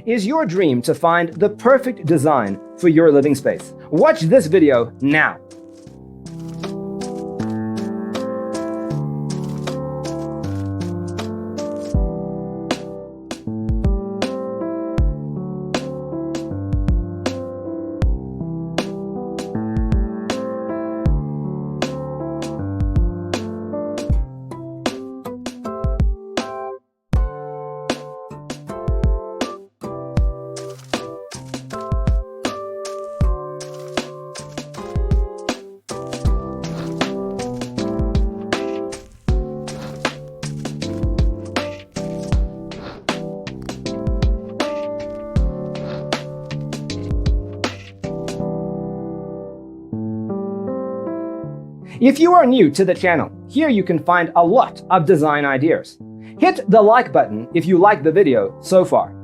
Is your dream to find the perfect design for your living space? Watch this video now. If you are new to the channel, here you can find a lot of design ideas. Hit the like button if you like the video so far.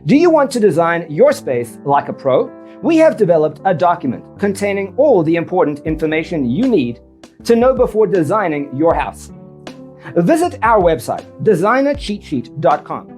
Do you want to design your space like a pro? We have developed a document containing all the important information you need to know before designing your house. Visit our website, designercheatsheet.com.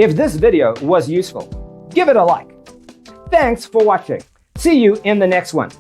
If this video was useful, give it a like. Thanks for watching. See you in the next one.